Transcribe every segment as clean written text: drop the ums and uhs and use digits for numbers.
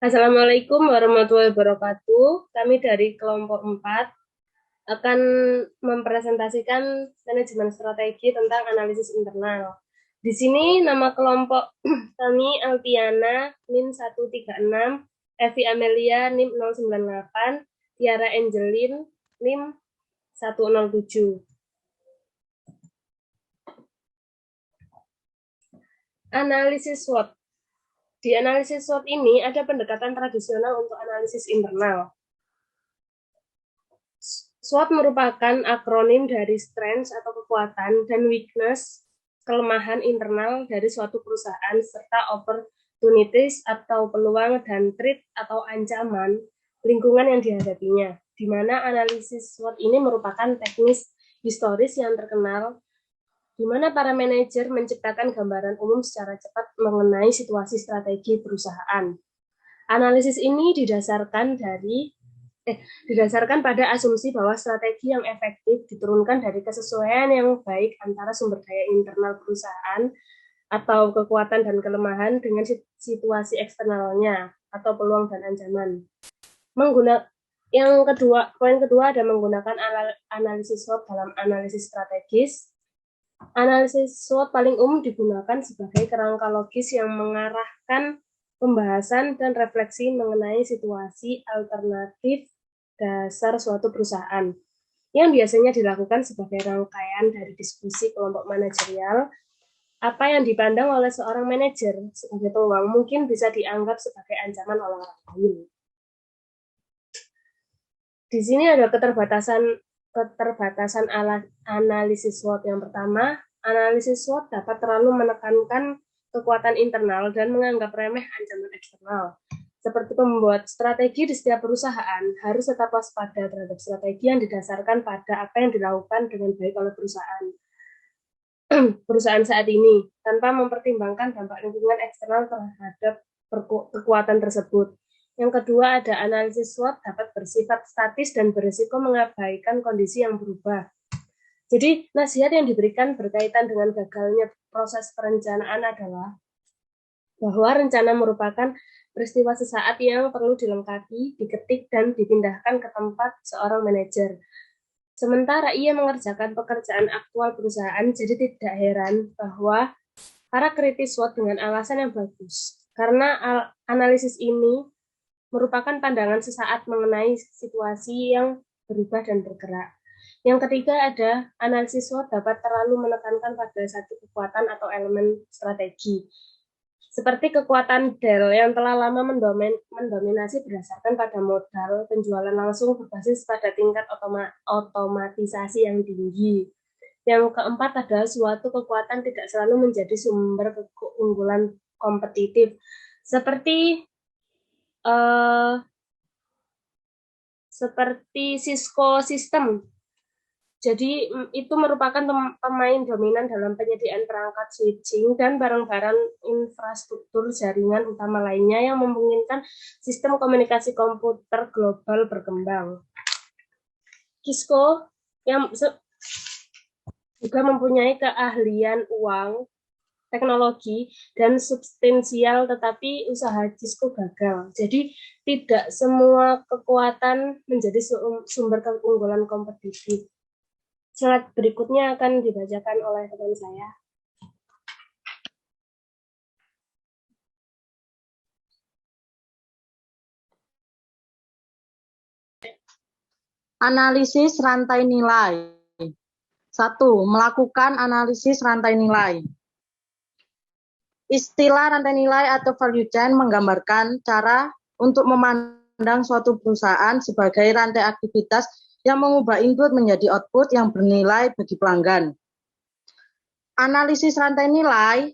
Assalamualaikum warahmatullahi wabarakatuh. Kami dari kelompok 4 akan mempresentasikan manajemen strategi tentang analisis internal. Di sini nama kelompok kami Altiana NIM 136, Evi Amelia NIM 098, Tiara Angelin NIM 107. Analisis SWOT. Di analisis SWOT ini ada pendekatan tradisional untuk analisis internal. SWOT merupakan akronim dari strengths atau kekuatan dan weakness, kelemahan internal dari suatu perusahaan, serta opportunities atau peluang dan threat atau ancaman lingkungan yang dihadapinya. Di mana analisis SWOT ini merupakan teknis historis yang terkenal, di mana para manajer menciptakan gambaran umum secara cepat mengenai situasi strategi perusahaan. Analisis ini didasarkan pada asumsi bahwa strategi yang efektif diturunkan dari kesesuaian yang baik antara sumber daya internal perusahaan atau kekuatan dan kelemahan dengan situasi eksternalnya atau peluang dan ancaman. Poin kedua ada menggunakan analisis SWOT dalam analisis strategis. Analisis SWOT paling umum digunakan sebagai kerangka logis yang mengarahkan pembahasan dan refleksi mengenai situasi alternatif dasar suatu perusahaan, yang biasanya dilakukan sebagai rangkaian dari diskusi kelompok manajerial. Apa yang dipandang oleh seorang manajer sebagai peluang mungkin bisa dianggap sebagai ancaman oleh orang lain. Di sini ada keterbatasan analisis SWOT. Yang pertama, analisis SWOT dapat terlalu menekankan kekuatan internal dan menganggap remeh ancaman eksternal. Seperti pembuat strategi di setiap perusahaan harus tetap waspada terhadap strategi yang didasarkan pada apa yang dilakukan dengan baik oleh perusahaan saat ini, tanpa mempertimbangkan dampak lingkungan eksternal terhadap kekuatan tersebut. Yang kedua, ada analisis SWOT dapat bersifat statis dan berisiko mengabaikan kondisi yang berubah. Jadi, nasihat yang diberikan berkaitan dengan gagalnya proses perencanaan adalah bahwa rencana merupakan peristiwa sesaat yang perlu dilengkapi, diketik, dan dipindahkan ke tempat seorang manajer. Sementara ia mengerjakan pekerjaan aktual perusahaan, jadi tidak heran bahwa para kritis SWOT dengan alasan yang bagus. Karena analisis ini merupakan pandangan sesaat mengenai situasi yang berubah dan bergerak. Yang ketiga ada analisis SWOT dapat terlalu menekankan pada satu kekuatan atau elemen strategi. Seperti kekuatan Dell yang telah lama mendominasi berdasarkan pada modal penjualan langsung berbasis pada tingkat otomatisasi yang tinggi. Yang keempat adalah suatu kekuatan tidak selalu menjadi sumber keunggulan kompetitif. Seperti Cisco System. Jadi itu merupakan pemain dominan dalam penyediaan perangkat switching dan barang-barang infrastruktur jaringan utama lainnya yang memungkinkan sistem komunikasi komputer global berkembang. Cisco yang juga mempunyai keahlian uang, teknologi, dan substansial, tetapi usaha Cisco gagal. Jadi tidak semua kekuatan menjadi sumber keunggulan kompetitif. Slide berikutnya akan dibacakan oleh teman saya. Analisis rantai nilai. 1. Melakukan analisis rantai nilai. Istilah rantai nilai atau value chain menggambarkan cara untuk memandang suatu perusahaan sebagai rantai aktivitas yang mengubah input menjadi output yang bernilai bagi pelanggan. Analisis rantai nilai,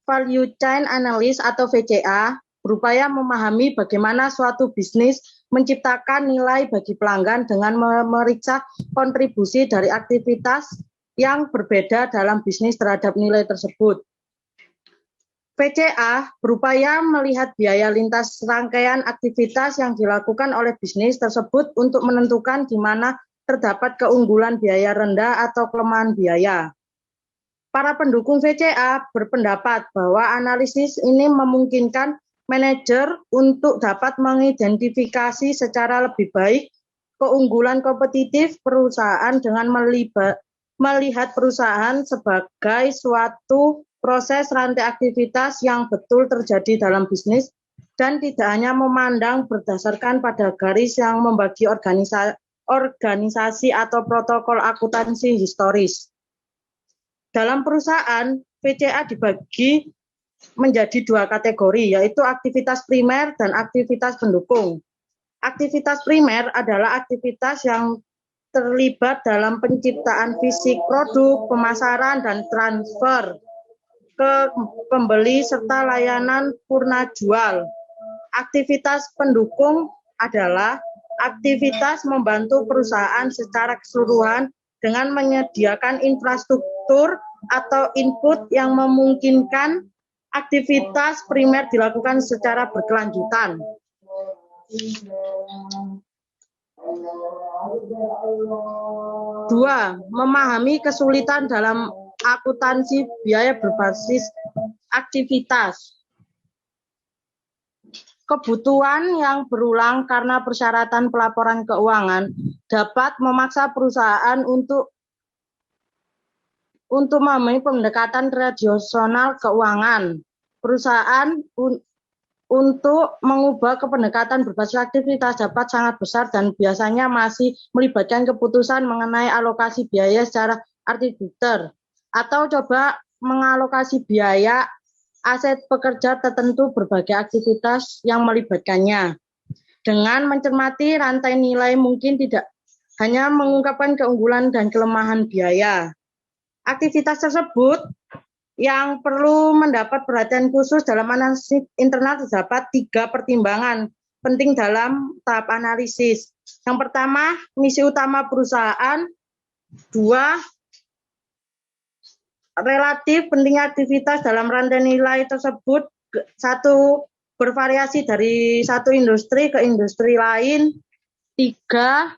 value chain analysis atau VCA, berupaya memahami bagaimana suatu bisnis menciptakan nilai bagi pelanggan dengan memeriksa kontribusi dari aktivitas yang berbeda dalam bisnis terhadap nilai tersebut. VCA berupaya melihat biaya lintas rangkaian aktivitas yang dilakukan oleh bisnis tersebut untuk menentukan di mana terdapat keunggulan biaya rendah atau kelemahan biaya. Para pendukung VCA berpendapat bahwa analisis ini memungkinkan manajer untuk dapat mengidentifikasi secara lebih baik keunggulan kompetitif perusahaan dengan melihat perusahaan sebagai suatu proses rantai aktivitas yang betul terjadi dalam bisnis dan tidak hanya memandang berdasarkan pada garis yang membagi organisasi atau protokol akuntansi historis. Dalam perusahaan, PCA dibagi menjadi dua kategori, yaitu aktivitas primer dan aktivitas pendukung. Aktivitas primer adalah aktivitas yang terlibat dalam penciptaan fisik produk, pemasaran, dan transfer ke pembeli serta layanan purna jual. Aktivitas pendukung adalah aktivitas membantu perusahaan secara keseluruhan dengan menyediakan infrastruktur atau input yang memungkinkan aktivitas primer dilakukan secara berkelanjutan. 2. Memahami kesulitan dalam akuntansi biaya berbasis aktivitas. Kebutuhan yang berulang karena persyaratan pelaporan keuangan dapat memaksa perusahaan untuk memilih pendekatan tradisional keuangan. Perusahaan untuk mengubah ke pendekatan berbasis aktivitas dapat sangat besar dan biasanya masih melibatkan keputusan mengenai alokasi biaya secara arbitrter atau coba mengalokasi biaya aset pekerja tertentu berbagai aktivitas yang melibatkannya. Dengan mencermati rantai nilai mungkin tidak hanya mengungkapkan keunggulan dan kelemahan biaya. Aktivitas tersebut yang perlu mendapat perhatian khusus dalam analisis internal terdapat 3 pertimbangan penting dalam tahap analisis. Yang pertama, misi utama perusahaan. 2, relatif pentingnya aktivitas dalam rantai nilai tersebut. 1, bervariasi dari satu industri ke industri lain. 3,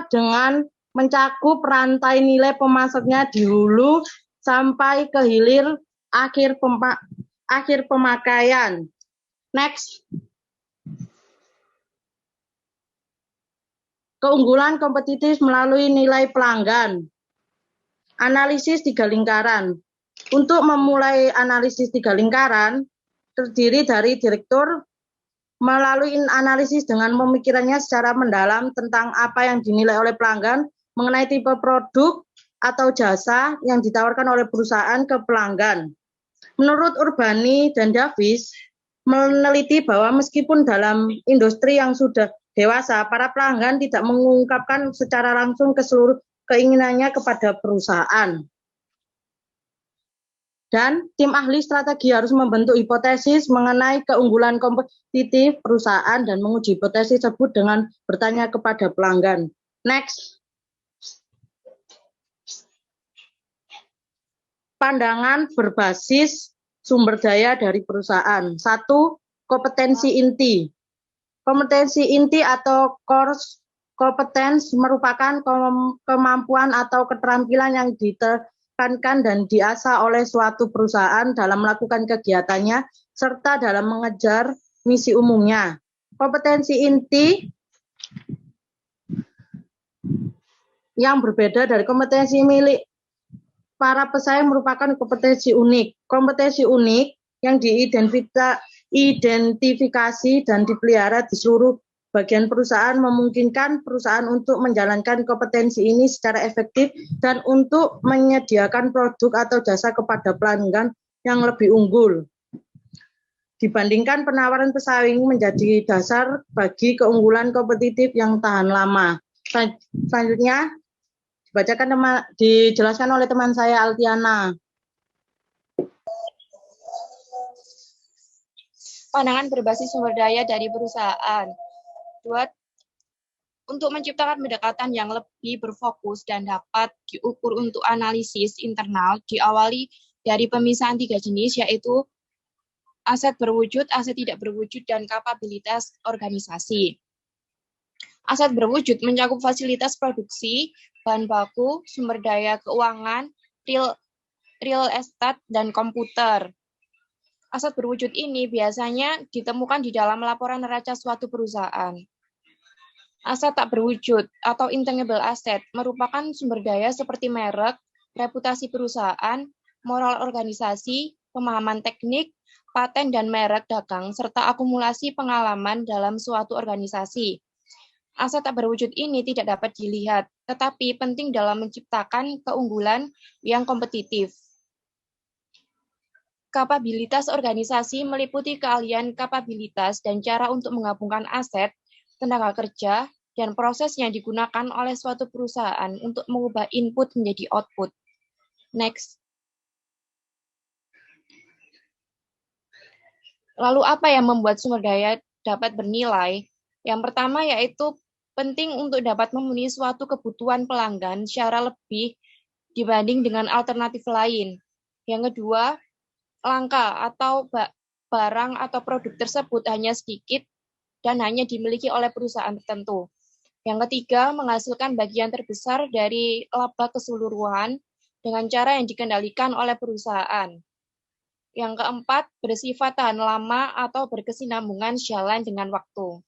dengan mencakup rantai nilai pemasoknya di hulu sampai ke hilir akhir pemakaian. Next. Keunggulan kompetitif melalui nilai pelanggan. Analisis 3 lingkaran. Untuk memulai analisis 3 lingkaran, terdiri dari direktur melalui analisis dengan pemikirannya secara mendalam tentang apa yang dinilai oleh pelanggan mengenai tipe produk atau jasa yang ditawarkan oleh perusahaan ke pelanggan. Menurut Urbani dan Davis, meneliti bahwa meskipun dalam industri yang sudah dewasa, para pelanggan tidak mengungkapkan secara langsung ke seluruh keinginannya kepada perusahaan. Dan tim ahli strategi harus membentuk hipotesis mengenai keunggulan kompetitif perusahaan dan menguji hipotesis tersebut dengan bertanya kepada pelanggan. Next. Pandangan berbasis sumber daya dari perusahaan. 1. Kompetensi inti. Kompetensi inti atau core competence merupakan kemampuan atau keterampilan yang ditekankan dan diasah oleh suatu perusahaan dalam melakukan kegiatannya serta dalam mengejar misi umumnya. Kompetensi inti yang berbeda dari kompetensi milik para pesaing merupakan kompetensi unik. Kompetensi unik yang diidentifikasi dan dipelihara di seluruh bagian perusahaan memungkinkan perusahaan untuk menjalankan kompetensi ini secara efektif dan untuk menyediakan produk atau jasa kepada pelanggan yang lebih unggul. Dibandingkan penawaran pesaing menjadi dasar bagi keunggulan kompetitif yang tahan lama. Selanjutnya dijelaskan oleh teman saya Altiana. Pandangan berbasis sumber daya dari perusahaan. 2. Untuk menciptakan pendekatan yang lebih berfokus dan dapat diukur untuk analisis internal, diawali dari pemisahan 3 jenis, yaitu aset berwujud, aset tidak berwujud, dan kapabilitas organisasi. Aset berwujud mencakup fasilitas produksi, bahan baku, sumber daya keuangan, real real estate, dan komputer. Aset berwujud ini biasanya ditemukan di dalam laporan neraca suatu perusahaan. Aset tak berwujud atau intangible asset merupakan sumber daya seperti merek, reputasi perusahaan, moral organisasi, pemahaman teknik, paten dan merek dagang, serta akumulasi pengalaman dalam suatu organisasi. Aset tak berwujud ini tidak dapat dilihat, tetapi penting dalam menciptakan keunggulan yang kompetitif. Kapabilitas organisasi meliputi keahlian kapabilitas dan cara untuk menggabungkan aset, tenaga kerja, dan proses yang digunakan oleh suatu perusahaan untuk mengubah input menjadi output. Next. Lalu apa yang membuat sumber daya dapat bernilai? Yang pertama yaitu penting untuk dapat memenuhi suatu kebutuhan pelanggan secara lebih dibanding dengan alternatif lain. Yang kedua, langka atau barang atau produk tersebut hanya sedikit dan hanya dimiliki oleh perusahaan tertentu. Yang ketiga, menghasilkan bagian terbesar dari laba keseluruhan dengan cara yang dikendalikan oleh perusahaan. Yang keempat, bersifat tahan lama atau berkesinambungan sejalan dengan waktu.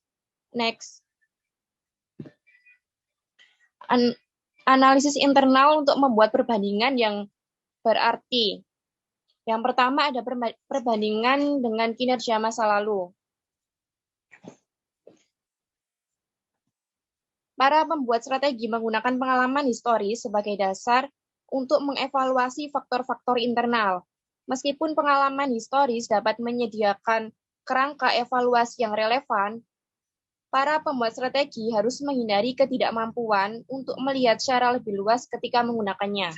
Next. Analisis internal untuk membuat perbandingan yang berarti. Yang pertama ada perbandingan dengan kinerja masa lalu. Para pembuat strategi menggunakan pengalaman historis sebagai dasar untuk mengevaluasi faktor-faktor internal. Meskipun pengalaman historis dapat menyediakan kerangka evaluasi yang relevan, para pembuat strategi harus menghindari ketidakmampuan untuk melihat secara lebih luas ketika menggunakannya.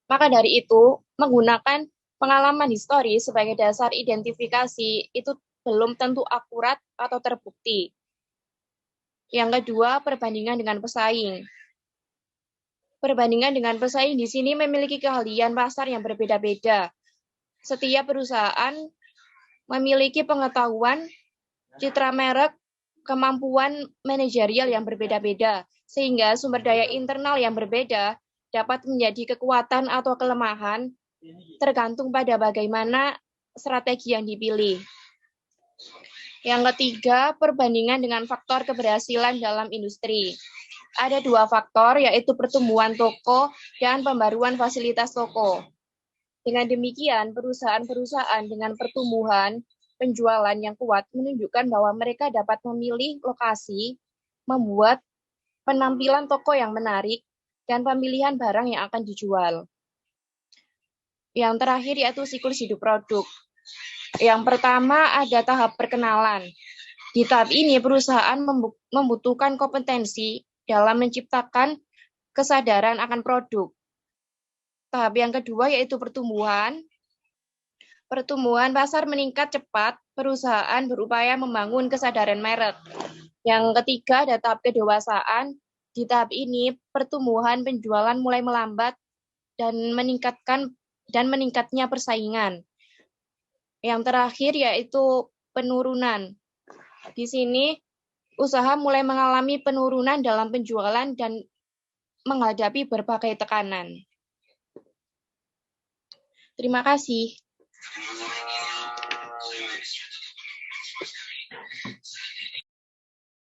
Maka dari itu, menggunakan pengalaman historis sebagai dasar identifikasi itu belum tentu akurat atau terbukti. Yang kedua, perbandingan dengan pesaing. Perbandingan dengan pesaing di sini memiliki keahlian pasar yang berbeda-beda. Setiap perusahaan memiliki pengetahuan, citra merek, kemampuan manajerial yang berbeda-beda, sehingga sumber daya internal yang berbeda dapat menjadi kekuatan atau kelemahan tergantung pada bagaimana strategi yang dipilih. Yang ketiga, perbandingan dengan faktor keberhasilan dalam industri. Ada dua faktor, yaitu pertumbuhan toko dan pembaruan fasilitas toko. Dengan demikian, perusahaan-perusahaan dengan pertumbuhan penjualan yang kuat menunjukkan bahwa mereka dapat memilih lokasi, membuat penampilan toko yang menarik, dan pemilihan barang yang akan dijual. Yang terakhir yaitu siklus hidup produk. Yang pertama ada tahap perkenalan. Di tahap ini perusahaan membutuhkan kompetensi dalam menciptakan kesadaran akan produk. Tahap yang kedua yaitu pertumbuhan. Pertumbuhan pasar meningkat cepat, perusahaan berupaya membangun kesadaran merek. Yang ketiga ada tahap kedewasaan. Di tahap ini pertumbuhan penjualan mulai melambat dan meningkatnya persaingan. Yang terakhir yaitu penurunan. Di sini usaha mulai mengalami penurunan dalam penjualan dan menghadapi berbagai tekanan. Terima kasih.